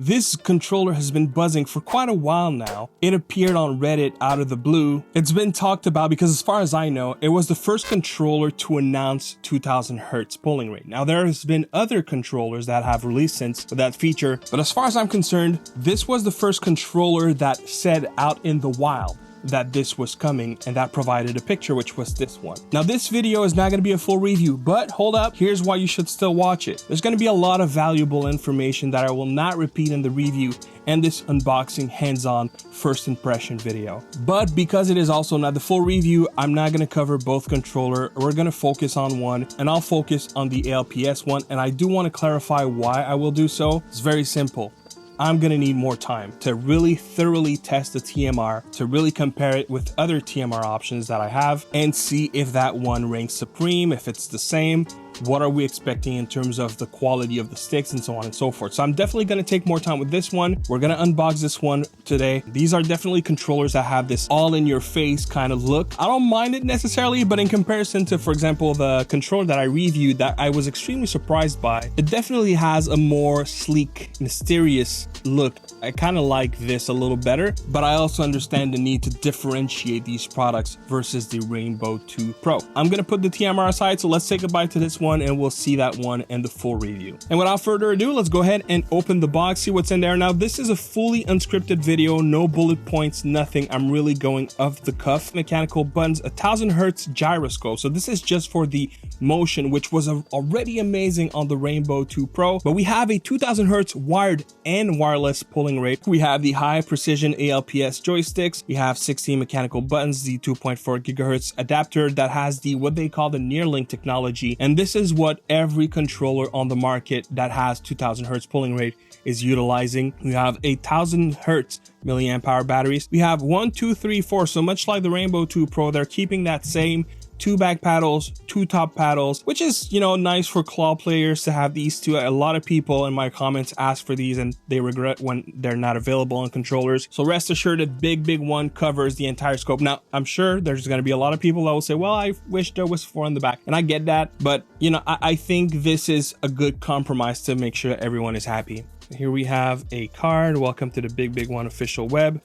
This controller has been buzzing for quite a while now. It appeared on Reddit out of the blue. It's been talked about because as far as I know, it was the first controller to announce 2000 Hz polling rate. Now there has been other controllers that have released since with that feature, but as far as I'm concerned, this was the first controller that said out in the wild that this was coming, and that provided a picture, which was this one. Now this video is not going to be a full review, but hold up, here's why you should still watch it. There's going to be a lot of valuable information that I will not repeat in the review and this unboxing hands-on first impression video. But because it is also not the full review, I'm not going to cover both controller. We're going to focus on one, and I'll focus on the ALPS one, and I do want to clarify why I will do so. It's very simple. I'm gonna need more time to really thoroughly test the TMR, to really compare it with other TMR options that I have and see if that one ranks supreme, if it's the same. What are we expecting in terms of the quality of the sticks and so on and so forth. So I'm definitely going to take more time with this one. We're going to unbox this one today. These are definitely controllers that have this all in your face kind of look. I don't mind it necessarily, but in comparison to, for example, the controller that I reviewed that I was extremely surprised by, it definitely has a more sleek, mysterious look. I kind of like this a little better, but I also understand the need to differentiate these products versus the Rainbow 2 Pro. I'm going to put the TMR aside, so let's say goodbye to this one and we'll see that one and the full review. And without further ado, let's go ahead and open the box, see what's in there. Now this is a fully unscripted video, no bullet points, nothing. I'm really going off the cuff. Mechanical buttons, 1000 Hz gyroscope. So this is just for the motion, which was already amazing on the Rainbow 2 Pro, but we have a 2000 Hz wired and wireless polling rate. We have the high precision ALPS joysticks. We have 16 mechanical buttons, the 2.4 gigahertz adapter that has the what they call the Nearlink technology, and this is what every controller on the market that has 2000 Hz polling rate is utilizing. We have 1000 Hz milliamp hour batteries. We have 1, 2, 3, 4. So much like the Rainbow 2 Pro, they're keeping that same 2 back paddles, 2 top paddles, which is, you know, nice for claw players to have these two. A lot of people in my comments ask for these and they regret when they're not available on controllers. So rest assured that BIGBIG WON covers the entire scope. Now, I'm sure there's going to be a lot of people that will say, well, I wish there was 4 in the back. And I get that, but you know, I think this is a good compromise to make sure everyone is happy. Here we have a card. Welcome to the BIGBIG WON official web.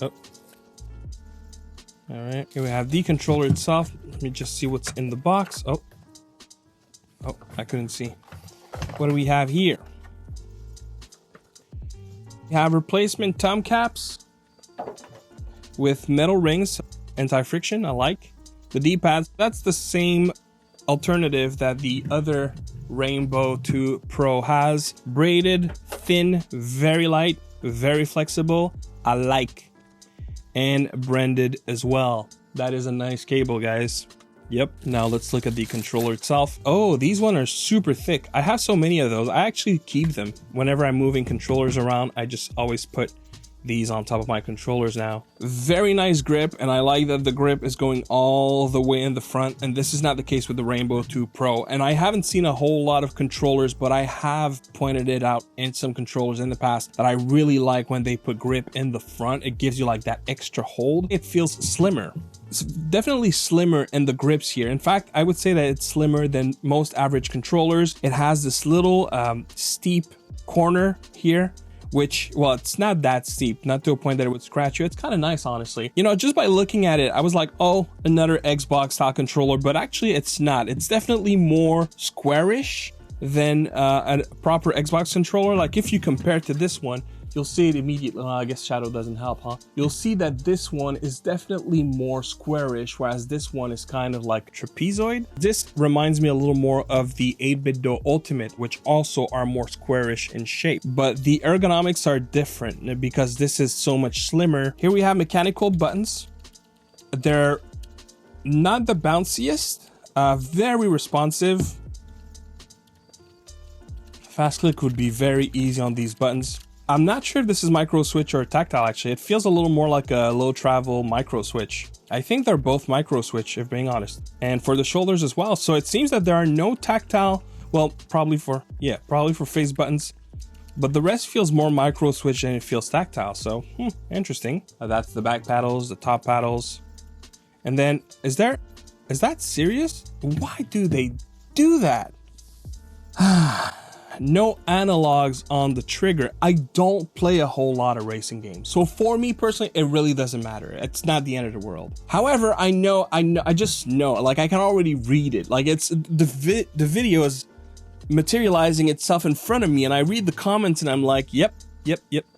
Oh. All right, here we have the controller itself. Let me just see what's in the box. Oh, I couldn't see. What do we have here? We have replacement thumb caps with metal rings, anti-friction, I like. The D-pads, that's the same alternative that the other Rainbow 2 Pro has. Braided, thin, very light, very flexible, I like. And branded as well. That is a nice cable, guys. Yep. Now let's look at the controller itself. Oh, these ones are super thick. I have so many of those. I actually keep them. Whenever I'm moving controllers around, I just always put these on top of my controllers now. Very nice grip, and I like that the grip is going all the way in the front, and this is not the case with the Rainbow 2 Pro. And I haven't seen a whole lot of controllers, but I have pointed it out in some controllers in the past that I really like when they put grip in the front. It gives you like that extra hold. It feels slimmer. It's definitely slimmer in the grips here. In fact, I would say that it's slimmer than most average controllers. It has this little steep corner here, which, well, it's not that steep, not to a point that it would scratch you. It's kind of nice, honestly. You know, just by looking at it, I was like, oh, another Xbox style controller, but actually it's not. It's definitely more squarish than a proper Xbox controller. Like if you compare it to this one, you'll see it immediately. Well, I guess shadow doesn't help, huh? You'll see that this one is definitely more squarish, whereas this one is kind of like trapezoid. This reminds me a little more of the 8BitDo Ultimate, which also are more squarish in shape. But the ergonomics are different because this is so much slimmer. Here we have mechanical buttons. They're not the bounciest, very responsive. Fast click would be very easy on these buttons. I'm not sure if this is micro switch or tactile, actually. It feels a little more like a low travel micro switch. I think they're both micro switch, if being honest. And for the shoulders as well. So it seems that there are no tactile, well, probably for face buttons. But the rest feels more micro switch than it feels tactile. So, interesting. That's the back paddles, the top paddles. And then, is that serious? Why do they do that? no analogs on the trigger. I don't play a whole lot of racing games, so for me personally, it really doesn't matter. It's not the end of the world. However, I just know, like, I can already read it. Like, it's the video is materializing itself in front of me, and I read the comments and I'm like, yep,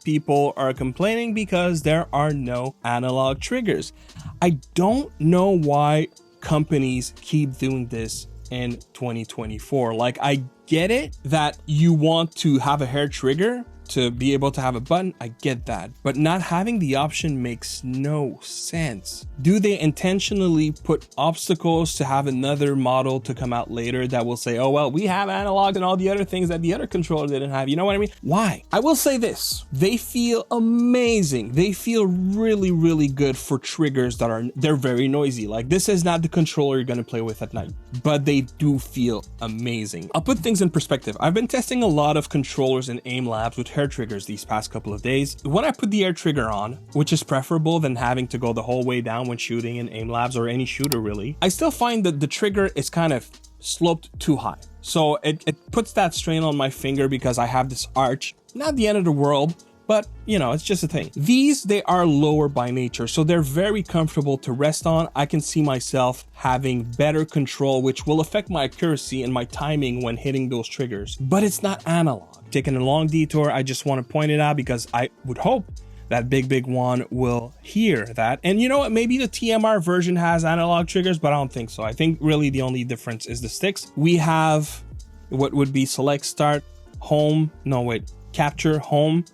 people are complaining because there are no analog triggers. I don't know why companies keep doing this in 2024. Like, I get it that you want to have a hair trigger to be able to have a button. I get that, but not having the option makes no sense. Do they intentionally put obstacles to have another model to come out later that will say, oh, well, we have analog and all the other things that the other controller didn't have? You know what I mean? Why? I will say this, they feel amazing. They feel really, really good for triggers that they're very noisy. Like, this is not the controller you're going to play with at night, but they do feel amazing. I'll put things in perspective. I've been testing a lot of controllers in Aimlabs with hair triggers these past couple of days. When I put the hair trigger on, which is preferable than having to go the whole way down when shooting in Aimlabs or any shooter really, I still find that the trigger is kind of sloped too high. So it puts that strain on my finger because I have this arch. Not the end of the world, but you know, it's just a thing. These, they are lower by nature, so they're very comfortable to rest on. I can see myself having better control, which will affect my accuracy and my timing when hitting those triggers, but it's not analog. Taking a long detour, I just want to point it out because I would hope that BIGBIG WON will hear that. And you know what, maybe the TMR version has analog triggers, but I don't think so. I think really the only difference is the sticks. We have what would be select, start, home, no wait, capture, home.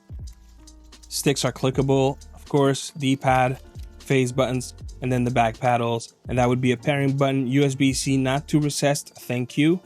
Sticks are clickable, of course, D-pad, phase buttons, and then the back paddles. And that would be a pairing button, USB-C not too recessed, thank you.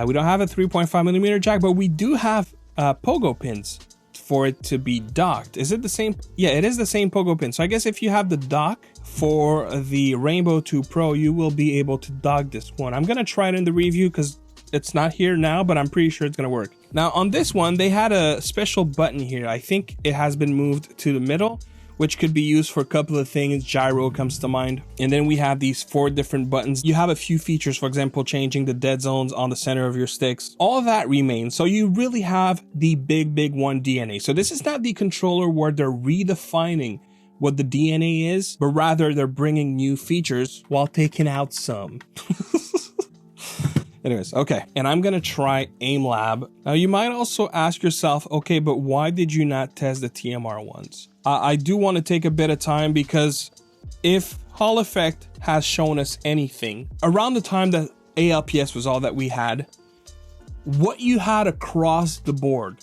We don't have a 3.5mm jack, but we do have pogo pins for it to be docked. Is it the same? Yeah, it is the same pogo pin. So I guess if you have the dock for the Rainbow 2 Pro, you will be able to dock this one. I'm gonna try it in the review because it's not here now, but I'm pretty sure it's gonna work. Now on this one, they had a special button here. I think it has been moved to the middle, which could be used for a couple of things. Gyro comes to mind. And then we have these 4 different buttons. You have a few features, for example, changing the dead zones on the center of your sticks. All of that remains. So you really have the BIGBIG WON DNA. So this is not the controller where they're redefining what the DNA is, but rather they're bringing new features while taking out some. Anyways, okay, and I'm gonna try Aimlab. Now you might also ask yourself, okay, but why did you not test the TMR ones? I do want to take a bit of time because if Hall Effect has shown us anything, around the time that ALPS was all that we had, what you had across the board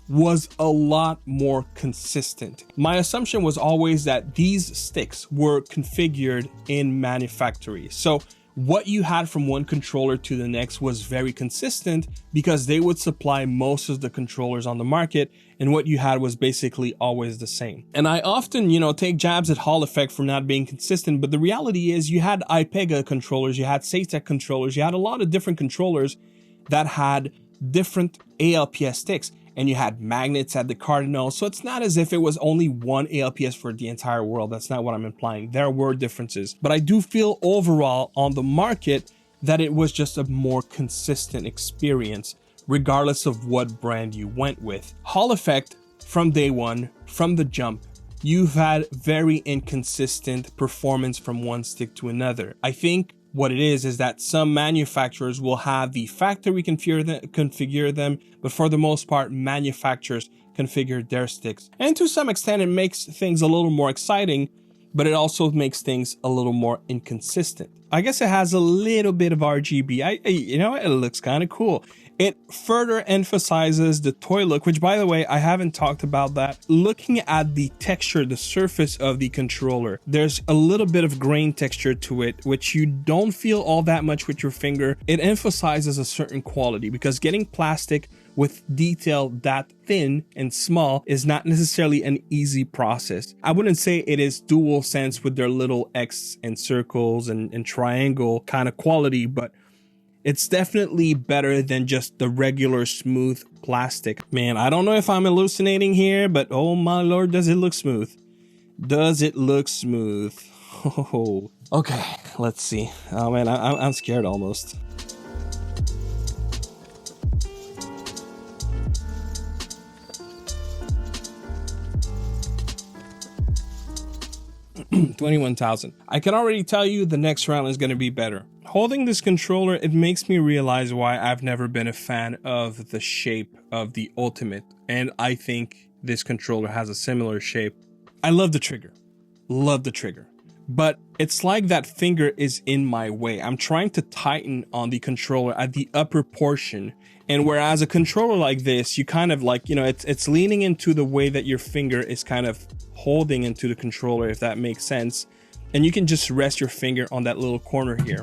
was a lot more consistent. My assumption was always that these sticks were configured in manufactory. So what you had from one controller to the next was very consistent because they would supply most of the controllers on the market, and what you had was basically always the same. And I often, you know, take jabs at Hall Effect for not being consistent, but the reality is you had iPega controllers, you had SafeTech controllers, you had a lot of different controllers that had different ALPS sticks, and you had magnets at the Cardinal. So it's not as if it was only one ALPS for the entire world. That's not what I'm implying. There were differences, but I do feel overall on the market that it was just a more consistent experience, regardless of what brand you went with. Hall Effect, from day one, from the jump, you've had very inconsistent performance from one stick to another. I think what it is that some manufacturers will have the factory configure them, but for the most part, manufacturers configure their sticks. And to some extent, it makes things a little more exciting, but it also makes things a little more inconsistent. I guess it has a little bit of RGB. You know, it looks kind of cool. It further emphasizes the toy look, which, by the way, I haven't talked about that. Looking at the texture, the surface of the controller, there's a little bit of grain texture to it, which you don't feel all that much with your finger. It emphasizes a certain quality because getting plastic with detail that thin and small is not necessarily an easy process. I wouldn't say it is dual sense with their little X and circles and triangle kind of quality, but it's definitely better than just the regular smooth plastic. Man, I don't know if I'm hallucinating here, but oh my lord, does it look smooth? Does it look smooth? Oh, okay, let's see. Oh man, I'm scared almost. 21,000. I can already tell you the next round is going to be better. Holding this controller, it makes me realize why I've never been a fan of the shape of the Ultimate. And I think this controller has a similar shape. I love the trigger. Love the trigger. But it's like that finger is in my way. I'm trying to tighten on the controller at the upper portion. And whereas a controller like this, you kind of like, you know, it's leaning into the way that your finger is kind of holding into the controller, if that makes sense. And you can just rest your finger on that little corner here.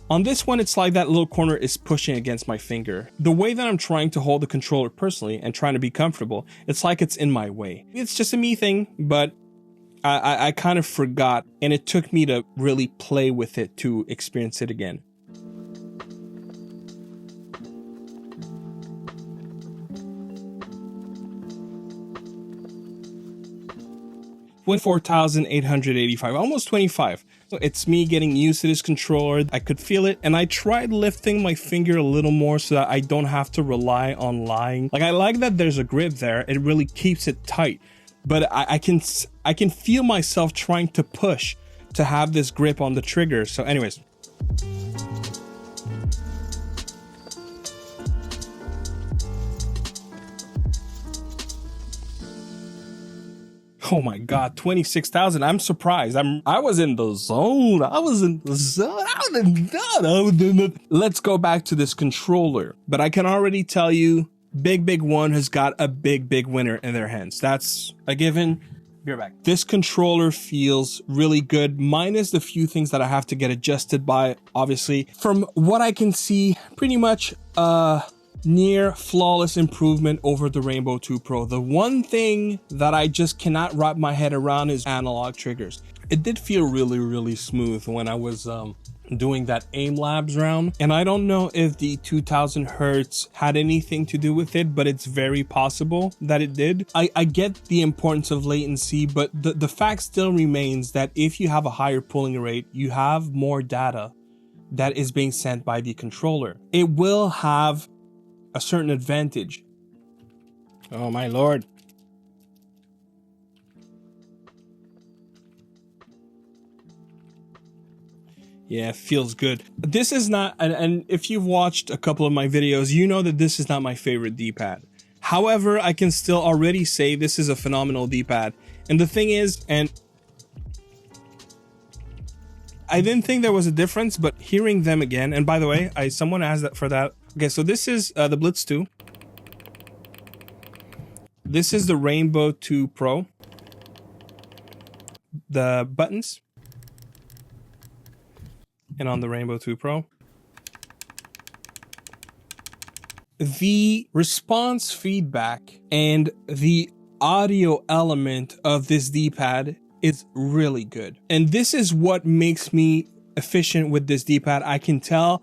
On this one, it's like that little corner is pushing against my finger. The way that I'm trying to hold the controller personally and trying to be comfortable, it's like it's in my way. It's just a me thing, but I kind of forgot, and it took me to really play with it to experience it again. With 4,885, almost 25. So it's me getting used to this controller. I could feel it, and I tried lifting my finger a little more so that I don't have to rely on lying. Like, I like that there's a grip there. It really keeps it tight. But I can feel myself trying to push to have this grip on the trigger. So anyways. Oh my God, 26,000. I'm surprised. I was in the zone. Let's go back to this controller. But I can already tell you, BIGBIG WON has got a big winner in their hands. That's a given. Be right back. This controller feels really good, minus the few things that I have to get adjusted by, obviously. From what I can see, pretty much near flawless improvement over the Rainbow 2 Pro. The one thing that I just cannot wrap my head around is analog triggers. It did feel really smooth when I was doing that Aimlabs round, and I don't know if the 2000 hertz had anything to do with it, but it's very possible that it did. I get the importance of latency, but the fact still remains that if you have a higher pulling rate, you have more data that is being sent by the controller. It will have a certain advantage. Oh my lord. Yeah, it feels good. This is not, and if you've watched a couple of my videos, you know that this is not my favorite D-pad. However, I can still already say this is a phenomenal D-pad. And the thing is, and I didn't think there was a difference, but hearing them again, and by the way, someone asked that for that. Okay, so this is the Blitz 2. This is the Rainbow 2 Pro. The buttons. And on the Rainbow 2 Pro. The response feedback and the audio element of this D-pad is really good. And this is what makes me efficient with this D-pad. I can tell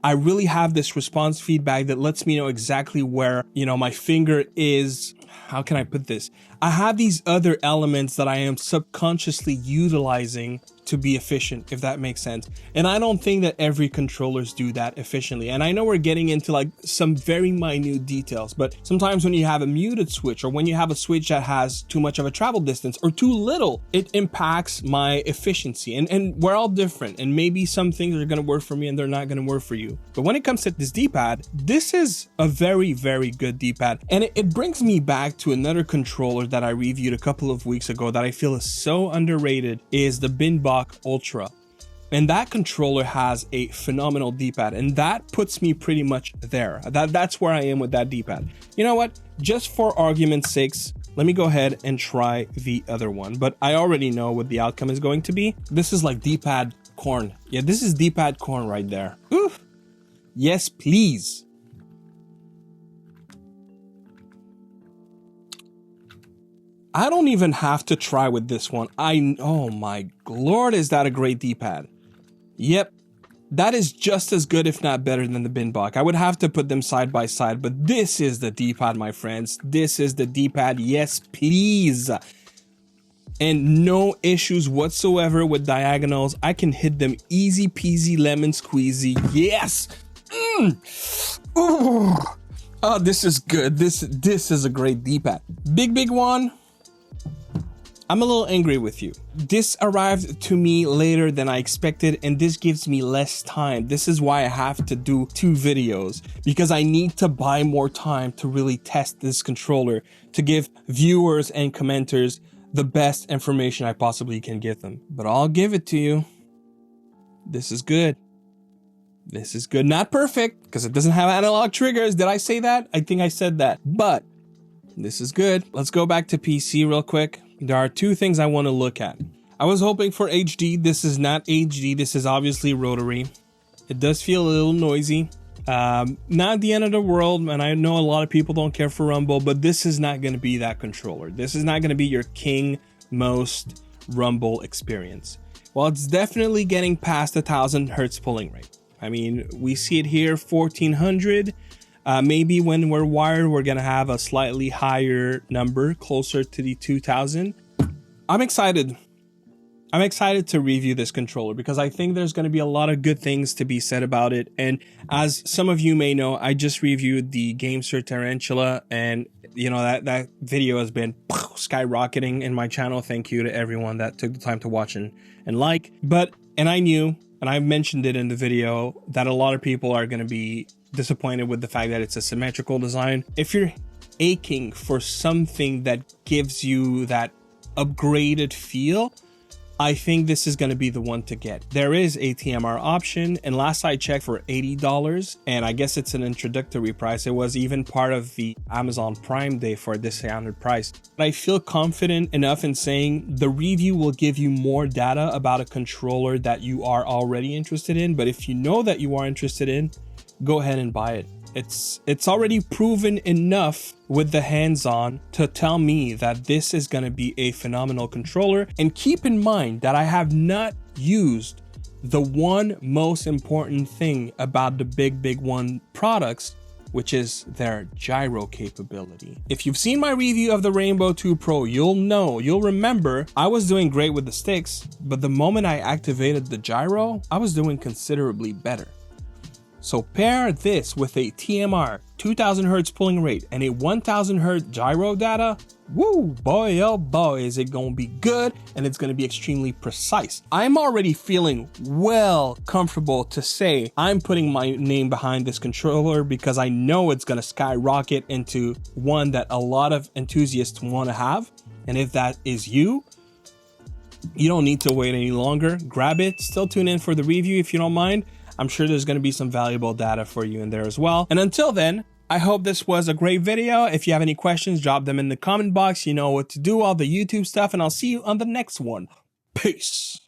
I really have this response feedback that lets me know exactly where, you know, my finger is. How can I put this? I have these other elements that I am subconsciously utilizing to be efficient, if that makes sense. And I don't think that every controllers do that efficiently. And I know we're getting into like some very minute details, but sometimes when you have a muted switch, or when you have a switch that has too much of a travel distance or too little, it impacts my efficiency. And we're all different, and maybe some things are gonna work for me and they're not gonna work for you. But when it comes to this D-pad, this is a very good D-pad. And it brings me back to another controller that I reviewed a couple of weeks ago that I feel is so underrated, is the BIGBIG Ultra. And that controller has a phenomenal D-pad, and that puts me pretty much there. That's where I am with that D-pad. You know what? Just for argument's sakes, let me go ahead and try the other one. But I already know what the outcome is going to be. This is like D-pad corn. Yeah, this is D-pad corn right there. Oof. Yes, please. I don't even have to try with this one. Oh my lord, is that a great D-pad? Yep, that is just as good, if not better, than the BIGBIG. I would have to put them side by side, but this is the D-pad, my friends. This is the D-pad, yes please. And no issues whatsoever with diagonals. I can hit them easy peasy lemon squeezy, yes! Ooh. Oh, this is good. This is a great D-pad. BIGBIG WON. I'm a little angry with you. This arrived to me later than I expected, and this gives me less time. This is why I have to do 2 videos, because I need to buy more time to really test this controller, to give viewers and commenters the best information I possibly can give them. But I'll give it to you. This is good. This is good. Not perfect, because it doesn't have analog triggers. Did I say that? I think I said that. But this is good. Let's go back to PC real quick. There are 2 things I want to look at. I was hoping for HD. This is not HD. This is obviously rotary. It does feel a little noisy. Not the end of the world, and I know a lot of people don't care for rumble, but this is not going to be that controller. This is not going to be your king most rumble experience. Well, it's definitely getting past 1,000 hertz pulling rate. I mean, we see it here, 1400. Maybe when we're wired, we're going to have a slightly higher number, closer to the 2000. I'm excited. I'm excited to review this controller because I think there's going to be a lot of good things to be said about it. And as some of you may know, I just reviewed the GameSir Tarantula, and you know, that video has been skyrocketing in my channel. Thank you to everyone that took the time to watch and like. And I knew, and I mentioned it in the video, that a lot of people are going to be disappointed with the fact that it's a symmetrical design. If you're aching for something that gives you that upgraded feel, I think this is going to be the one to get. There is a TMR option, and last I checked for $80, and I guess it's an introductory price. It was even part of the Amazon Prime Day for a discounted price. But I feel confident enough in saying the review will give you more data about a controller that you are already interested in. But if you know that you are interested in, go ahead and buy it. It's already proven enough with the hands-on to tell me that this is going to be a phenomenal controller. And keep in mind that I have not used the one most important thing about the BIGBIG WON products, which is their gyro capability. If you've seen my review of the Rainbow 2 Pro, you'll remember I was doing great with the sticks, but the moment I activated the gyro, I was doing considerably better. So pair this with a TMR 2000 hertz pulling rate and a 1000 hertz gyro data. Woo, boy, oh boy, is it gonna be good, and it's gonna be extremely precise. I'm already feeling well comfortable to say I'm putting my name behind this controller because I know it's gonna skyrocket into one that a lot of enthusiasts want to have. And if that is you, you don't need to wait any longer. Grab it. Still tune in for the review if you don't mind. I'm sure there's going to be some valuable data for you in there as well. And until then, I hope this was a great video. If you have any questions, drop them in the comment box. You know what to do, all the YouTube stuff, and I'll see you on the next one. Peace.